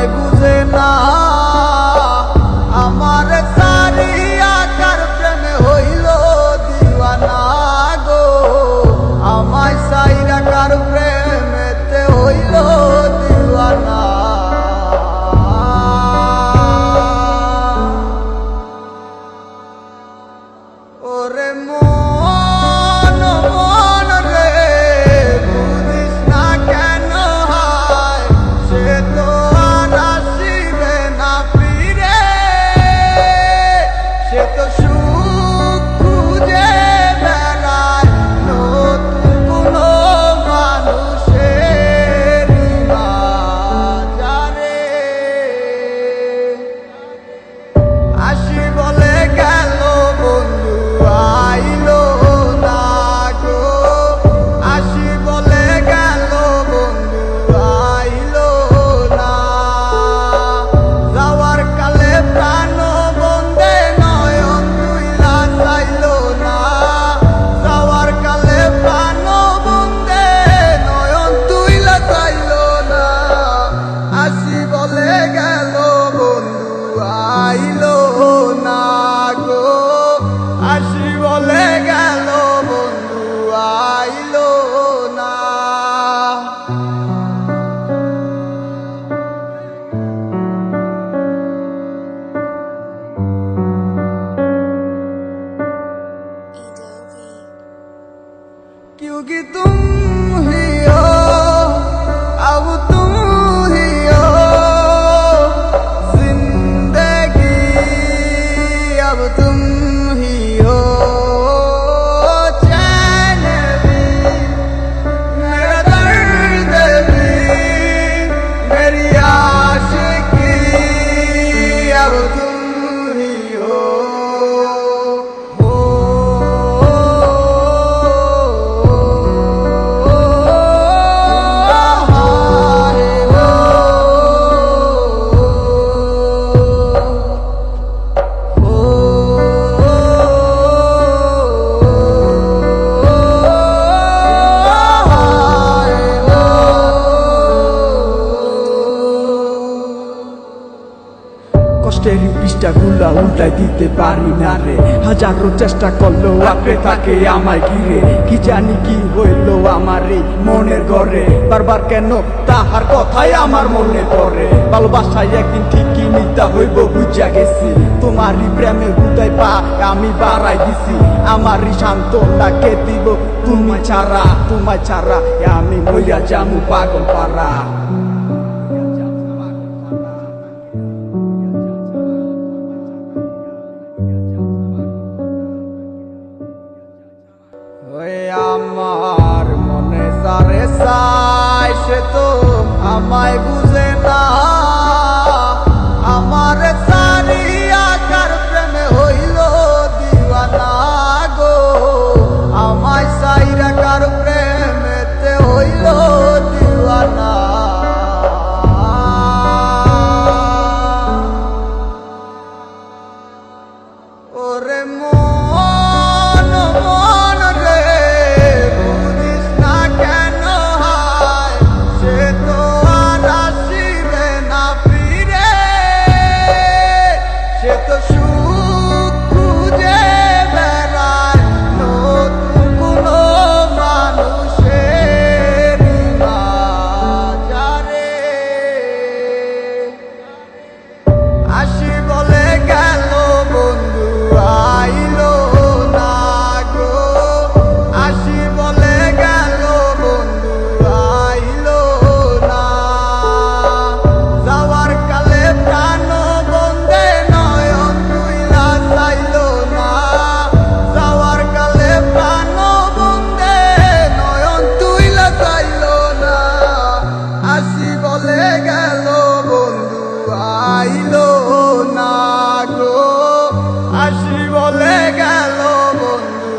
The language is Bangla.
আমায় বুঝে না, আমার সারিয়া কার প্রেমে হইল দিওয়ানা গো, আমায় সাইরা কার প্রেমেতে হইল দিওয়ানা। ওরে মন মন রে বুঝিস না কেন হয়, সে তো আর আসিবে না ফিরে, সে তো সুখ খুঁজে বেড়ায় নতুন কোনো মানুষের মাঝারে। আসি বলে গেল বন্ধু আইলো না গো, আসি বলে গেল বন্ধু আইলো না, যাওয়ার কালে প্রাণ বন্ধে নয়ন তুইলা চাইলো না, যাওয়ার কালে প্রাণ বন্ধে নয়ন তুইলা চাইলো না, আসি বলে গেল বন্ধু আইলো না গো, আসি বলে গেল বন্ধু আইলো না। क्योंकि तुम ही हो, अब तुम ही हो जिंदगी, अब तुम ही हो चैन भी, मेरा दर्द भी, मेरी आशिकी, अब तुम ही हो। কষ্টের পৃষ্ঠাগুলা উল্টাই দিতে পারি না রে, হাজারো চেষ্টা করলেও আঁকড়ে থাকে আমায় ঘিরে, কি জানি কি হইল আমার এই মনের ঘরে, বারবার কেন তাহার কথাই আমার মনে পড়ে, ভালোবাসায় একদিন ঠিকই নিতে হইব বুঝা গেছি, তোমারই প্রেমে হুদাই পা আমি বাড়াই দিছি, আমারই সান্ত্বনাকে দিব তুমি ছাড়া, তোমায় ছাড়া আমি মইরা যামু পাগল পারা। আমার মনে সারে সাই, সে তো আমায় বুঝে না, আমার সারিয়া কার প্রেমে হইল দিওয়ানা গো, আমায় সাইরা কার প্রেমেতে হইল দিওয়ানা। ওরে মন মন রে বুঝিস না কেন হয়, সে তো আর আসিবে না ফিরে, সে তো সুখ খুঁজে বেড়ায় নতুন কোনো মানুষের মাঝারে। আসি বলে গেল বন্ধু আইলো না গো, আসি বলে গেল বন্ধু আইলো না, যাওয়ার কালে প্রাণ বন্ধে নয়ন তুইলা চাইলো না, যাওয়ার কালে প্রাণ বন্ধে নয়ন তুইলা চাইলো না, আসি বলে গেল বন্ধু আইলো না গো, আসি বলে গেল বন্ধু